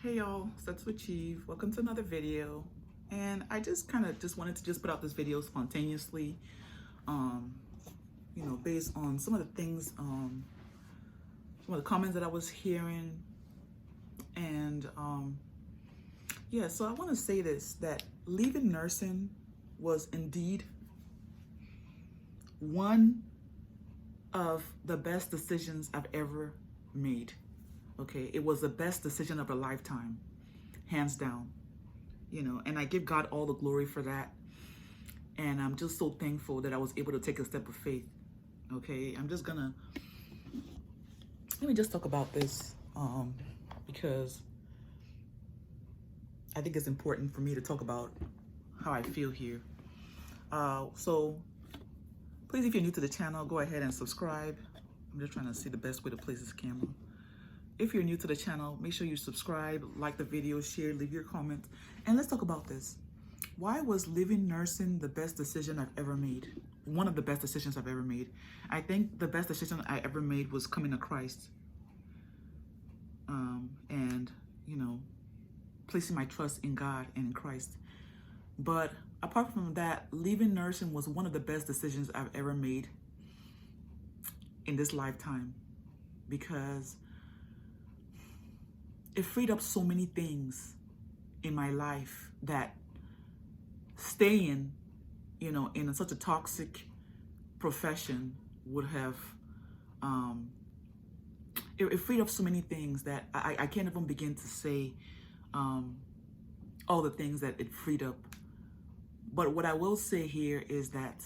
Hey y'all, Set to Achieve. Welcome to another video. And I just wanted to put out this video spontaneously, um, based on some of the things, some of the comments that I was hearing. And yeah, so I want to say this, that leaving nursing was indeed one of the best decisions I've ever made. Okay, it was the best decision of a lifetime, hands down, and I give God all the glory for that. And I'm just so thankful that I was able to take a step of faith. Okay, let me just talk about this, because I think it's important for me to talk about how I feel here. So please, if you're new to the channel, go ahead and subscribe. I'm just trying to see the best way to place this camera. If you're new to the channel, make sure you subscribe, like the video, share, leave your comments, and let's talk about this. Why was leaving nursing the best decision I've ever made? One of the best decisions I've ever made. I think the best decision I ever made was coming to Christ. And, placing my trust in God and in Christ. But apart from that, leaving nursing was one of the best decisions I've ever made in this lifetime, because it freed up so many things in my life that staying, in such a toxic profession would have, it freed up so many things that I can't even begin to say all the things that it freed up. But what I will say here is that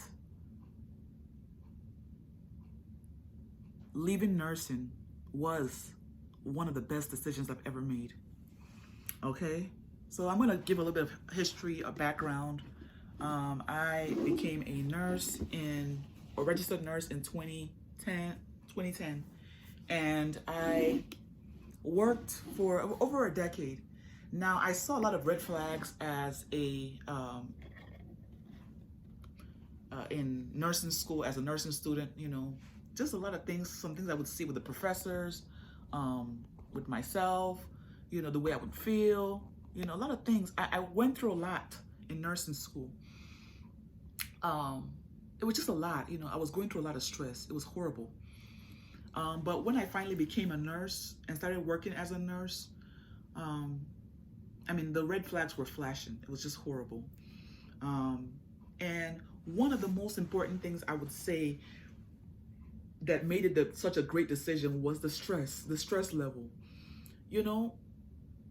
leaving nursing was one of the best decisions I've ever made. Okay, so I'm gonna give a little bit of history, a background. I became a registered nurse in 2010, and I worked for over a decade. Now, I saw a lot of red flags as in nursing school, as a nursing student, just a lot of things, some things I would see with the professors, with myself, the way I would feel, a lot of things. I went through a lot in nursing school. It was just a lot, I was going through a lot of stress. It was horrible. But when I finally became a nurse and started working as a nurse, the red flags were flashing. It was just horrible. And one of the most important things I would say that made it such a great decision was the stress level.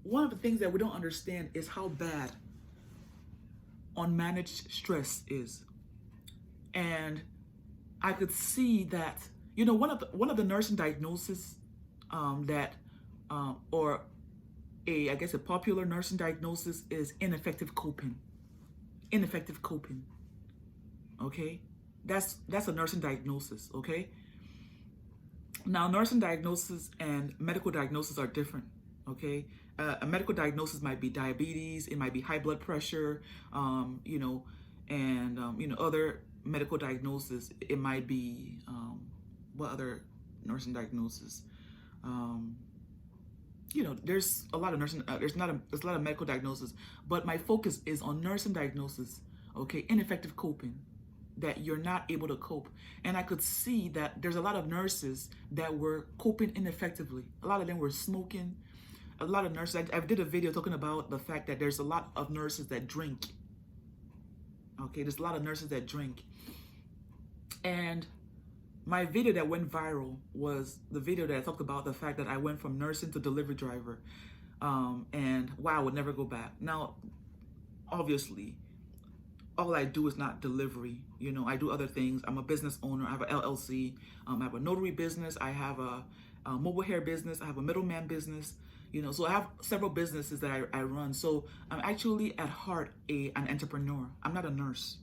One of the things that we don't understand is how bad unmanaged stress is. And I could see that, one of the nursing diagnoses I guess a popular nursing diagnosis is ineffective coping. Ineffective coping. Okay? That's a nursing diagnosis, okay? Now, nursing diagnosis and medical diagnosis are different, okay? A medical diagnosis might be diabetes, it might be high blood pressure, other medical diagnosis. It might be, what other nursing diagnosis? There's a lot of nursing, there's a lot of medical diagnosis, but my focus is on nursing diagnosis, okay? Ineffective coping. That you're not able to cope. And I could see that there's a lot of nurses that were coping ineffectively. A lot of them were smoking. A lot of nurses, I did a video talking about the fact that there's a lot of nurses that drink. Okay, there's a lot of nurses that drink. And my video that went viral was the video that I talked about the fact that I went from nursing to delivery driver. And why I would never go back. Now, obviously, all I do is not delivery. I do other things. I'm a business owner. I have an LLC. I have a notary business. I have a mobile hair business. I have a middleman business. So I have several businesses that I run. So I'm actually at heart an entrepreneur. I'm not a nurse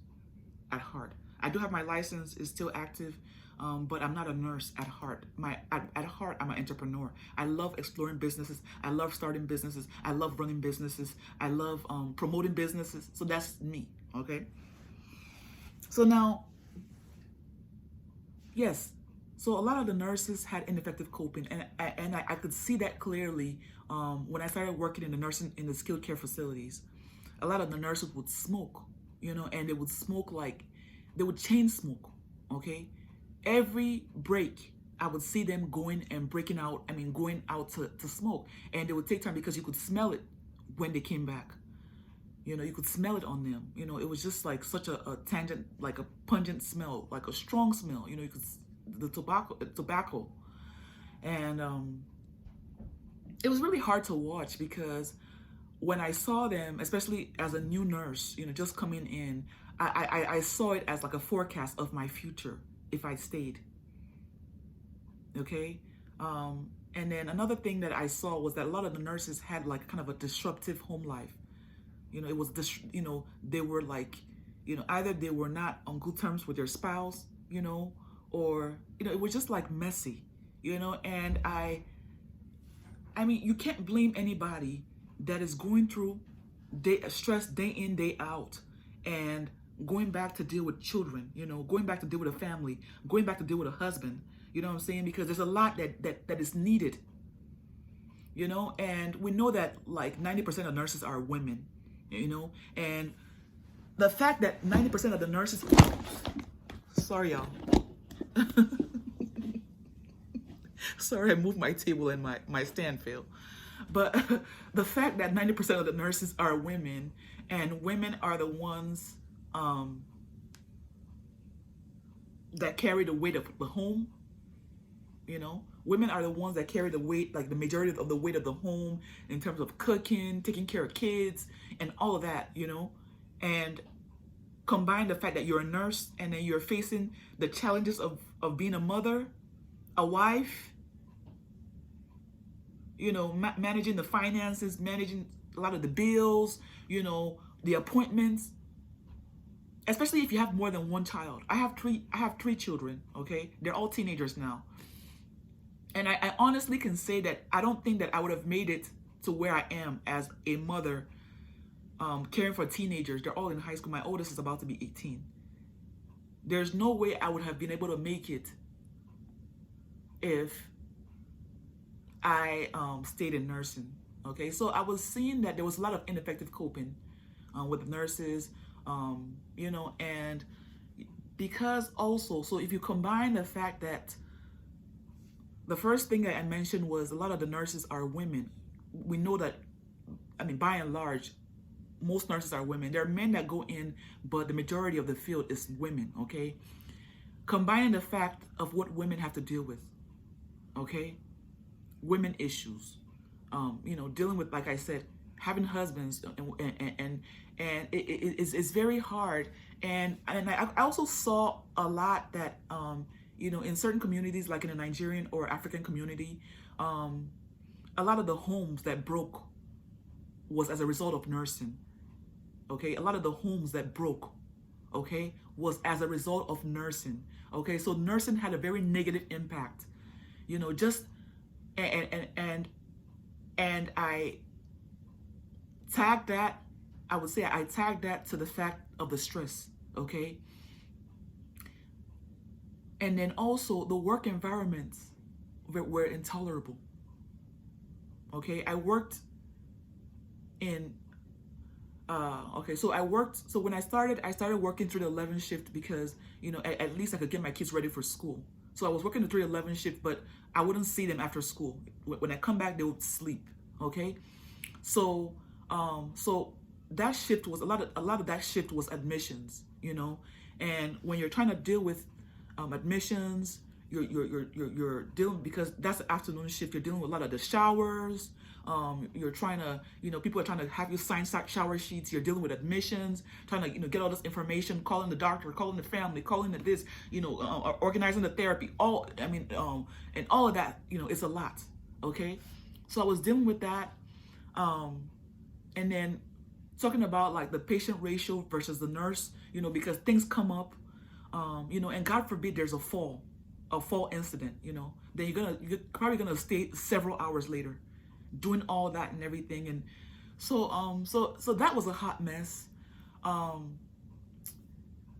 at heart. I do have my license, is still active, but I'm not a nurse at heart. At heart, I'm an entrepreneur. I love exploring businesses. I love starting businesses. I love running businesses. I love promoting businesses. So that's me, okay? So now, yes, So a lot of the nurses had ineffective coping, and I could see that clearly when I started working in the nursing in the skilled care facilities. A lot of the nurses would smoke, and they would smoke like they would chain smoke. Okay, every break I would see them going and breaking out. I mean, going out to smoke, and they would take time because you could smell it when they came back. You could smell it on them. It was just like such a tangent, like a pungent smell, like a strong smell. You could the tobacco, and it was really hard to watch because when I saw them, especially as a new nurse, just coming in, I saw it as like a forecast of my future if I stayed. Okay. And then another thing that I saw was that a lot of the nurses had like kind of a disruptive home life. It was this, they were like, either they were not on good terms with their spouse, or, it was just like messy, and I mean, you can't blame anybody that is going through stress day in, day out, and going back to deal with children, going back to deal with a family, going back to deal with a husband, you know what I'm saying? Because there's a lot that is needed, and we know that like 90% of nurses are women, and the fact that 90% of the nurses, sorry y'all, sorry I moved my table and my stand fell, but the fact that 90% of the nurses are women, and women are the ones that carry the weight of the home, women are the ones that carry the weight, like the majority of the weight of the home in terms of cooking, taking care of kids, and all of that, and combine the fact that you're a nurse and then you're facing the challenges of being a mother, a wife, managing the finances, managing a lot of the bills, the appointments, especially if you have more than one child. I have three children, okay? They're all teenagers now. And I honestly can say that I don't think that I would have made it to where I am as a mother, caring for teenagers. They're all in high school. My oldest is about to be 18. There's no way I would have been able to make it if I stayed in nursing. Okay, so I was seeing that there was a lot of ineffective coping with nurses, and because also, so if you combine the fact that the first thing that I mentioned was a lot of the nurses are women. We know that, I mean, by and large, most nurses are women. There are men that go in, but the majority of the field is women, okay? Combining the fact of what women have to deal with, okay? Women issues, dealing with, like I said, having husbands, and it's very hard. And I also saw a lot that, in certain communities, like in the Nigerian or African community, a lot of the homes that broke was as a result of nursing. Okay, a lot of the homes that broke, okay, was as a result of nursing. Okay, so nursing had a very negative impact, just and I tagged that. I would say I tagged that to the fact of the stress. Okay. And then also the work environments were intolerable. Okay, I worked in, so when I started working through the 11 shift because, at least I could get my kids ready for school. So I was working the 3-11 shift, but I wouldn't see them after school. When I come back, they would sleep, okay? So, so that shift was, a lot of that shift was admissions, and when you're trying to deal with admissions, you're dealing, because that's the afternoon shift, you're dealing with a lot of the showers, you're trying to, people are trying to have you sign shower sheets, you're dealing with admissions, trying to, get all this information, calling the doctor, calling the family, calling the this, organizing the therapy, and all of that, it's a lot, okay? So I was dealing with that, and then talking about like the patient ratio versus the nurse, because things come up, and God forbid there's a fall incident, then you're probably gonna stay several hours later doing all that and everything. And so so that was a hot mess.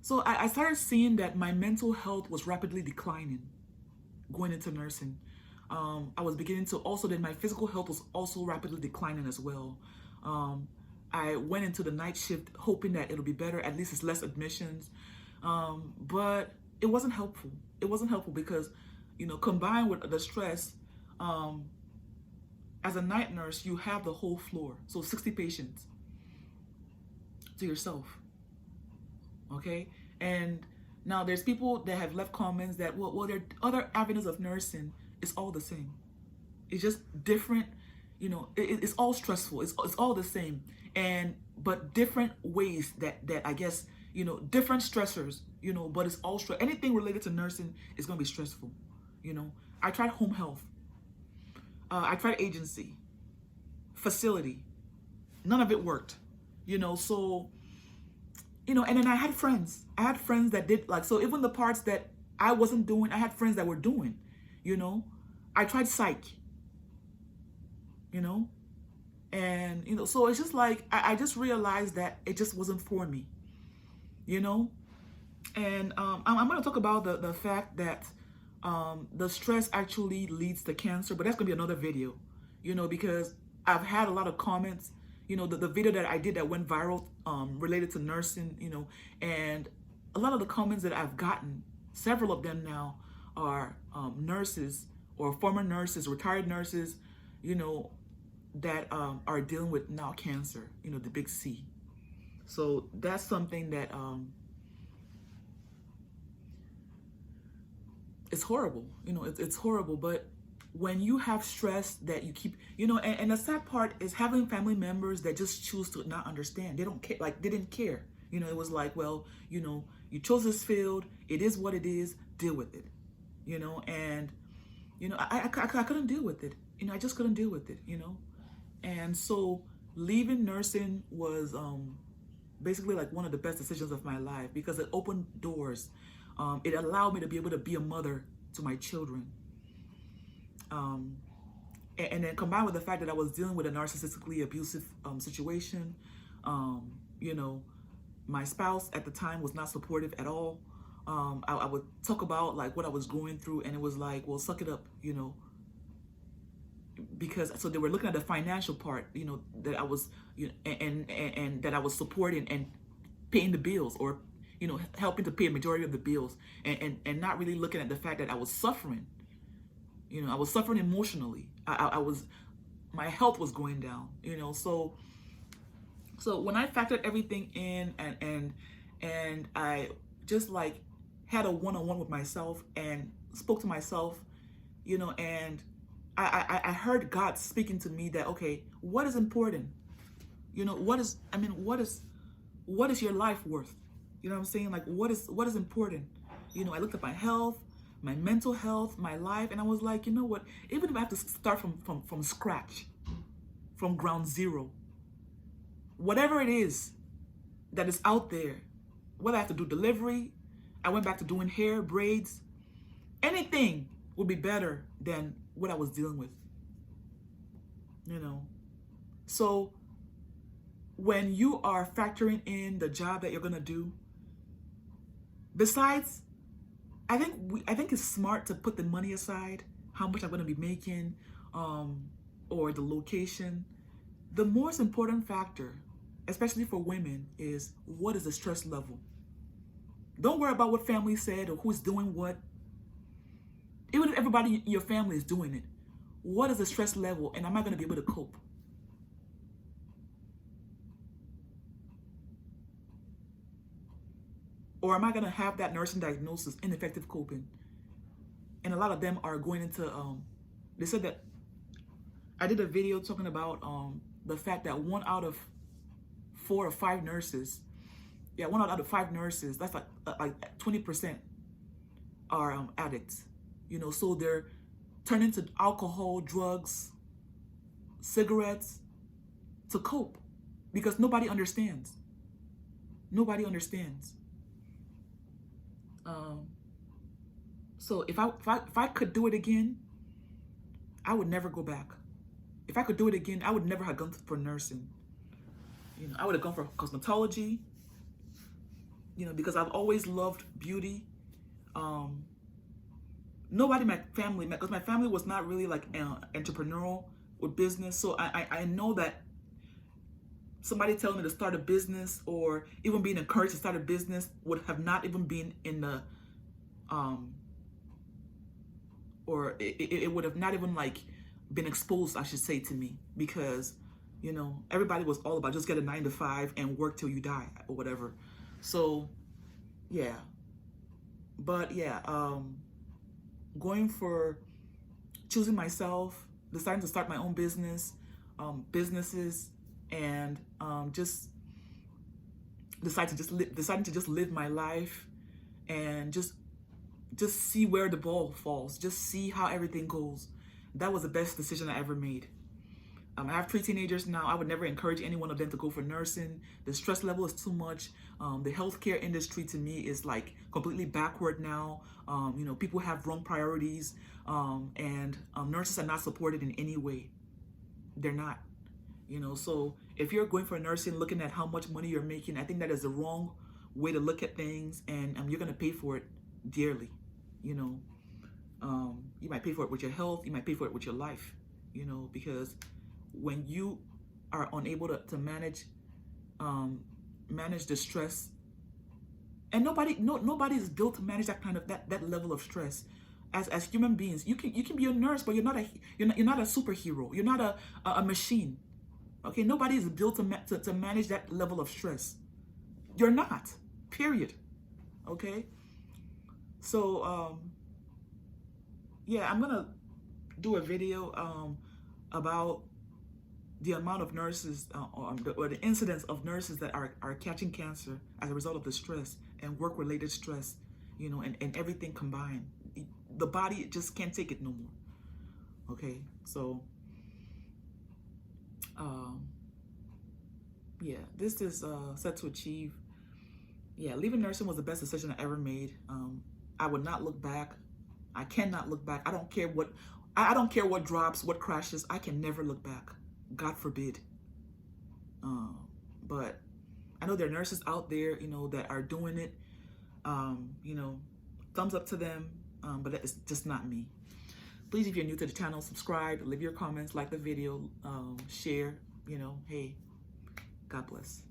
So I started seeing that my mental health was rapidly declining. going into nursing. I was beginning to also, then my physical health was also rapidly declining as well. I went into the night shift hoping that it'll be better, at least it's less admissions. But it wasn't helpful. It wasn't helpful because, combined with the stress, as a night nurse, you have the whole floor. So 60 patients to yourself. Okay? And now there's people that have left comments that, well, there are other avenues of nursing. It's all the same. It's just different, it's all stressful. It's all the same. But different ways that I guess, different stressors, but it's all stress. Anything related to nursing is going to be stressful. I tried home health. I tried agency, facility. None of it worked, so, and then I had friends. That did, so even the parts that I wasn't doing, I had friends that were doing, I tried psych, and, so it's just like, I just realized that it just wasn't for me, and I'm going to talk about the fact that the stress actually leads to cancer, but that's going to be another video, because I've had a lot of comments, the video that I did that went viral related to nursing, and a lot of the comments that I've gotten, several of them now are nurses or former nurses, retired nurses, that are dealing with now cancer, the big C. So that's something that it's horrible, it's horrible. But when you have stress that you keep, and the sad part is having family members that just choose to not understand. They don't care, they didn't care. It was like, well, you chose this field, it is what it is, deal with it, and, I couldn't deal with it. I just couldn't deal with it, And so leaving nursing was basically like one of the best decisions of my life because it opened doors. It allowed me to be able to be a mother to my children. And then combined with the fact that I was dealing with a narcissistically abusive situation, my spouse at the time was not supportive at all. I would talk about what I was going through, and it was like, well, suck it up, because so they were looking at the financial part, that I was, and that I was supporting and paying the bills, or helping to pay a majority of the bills, and not really looking at the fact that I was suffering. I was suffering emotionally. I was, my health was going down. So when I factored everything in, and I just had a one-on-one with myself and spoke to myself, and I heard God speaking to me that, okay, what is important? What is your life worth? You know what I'm saying? What is important? I looked at my health, my mental health, my life, and I was like, you know what? Even if I have to start from scratch, from ground zero, whatever it is that is out there, whether I have to do delivery, I went back to doing hair, braids, anything would be better than what I was dealing with. So when you are factoring in the job that you're gonna do, besides, I think it's smart to put the money aside, how much I'm gonna be making, or the location. The most important factor, especially for women, is what is the stress level. Don't worry about what family said or who's doing what. Even if everybody in your family is doing it, what is the stress level, and am I going to be able to cope? Or am I going to have that nursing diagnosis, ineffective coping? And a lot of them are going into, they said that, I did a video talking about the fact that 1 out of 4 or 5 nurses, 1 out of 5 nurses, that's like 20% are addicts. So they're turning to alcohol, drugs, cigarettes to cope because nobody understands. Nobody understands. So if I could do it again, I would never go back. If I could do it again, I would never have gone for nursing. I would have gone for cosmetology, because I've always loved beauty. Nobody in my family, because my family was not really like entrepreneurial with business. So I know that somebody telling me to start a business or even being encouraged to start a business would have not even been in the um or it would have not even like been exposed, I should say, to me, because everybody was all about just get a 9 to 5 and work till you die or whatever. So yeah, but yeah, going for choosing myself, deciding to start my own businesses, and just deciding to just live my life and just see where the ball falls, just see how everything goes. That was the best decision I ever made. I have 3 teenagers now. I would never encourage any one of them to go for nursing. The stress level is too much. The healthcare industry to me is like completely backward now. People have wrong priorities, and nurses are not supported in any way. They're not. So if you're going for nursing, looking at how much money you're making, I think that is the wrong way to look at things, and you're gonna pay for it dearly. You know, you might pay for it with your health. You might pay for it with your life. Because when you are unable to manage the stress, and nobody is built to manage that kind of that level of stress. As human beings, you can be a nurse, but you're not a superhero. You're not a machine. Okay, nobody is built to manage that level of stress. You're not. Period. Okay. So yeah, I'm gonna do a video about the amount of nurses or the incidence of nurses that are catching cancer as a result of the stress and work-related stress, and everything combined. The body just can't take it no more. Okay, so yeah, this is set to achieve. Yeah, leaving nursing was the best decision I ever made. I would not look back. I cannot look back. I don't care what drops, what crashes. I can never look back. God forbid. But I know there are nurses out there, that are doing it. Thumbs up to them. But it's just not me. Please, if you're new to the channel, subscribe, leave your comments, like the video, share. Hey, God bless.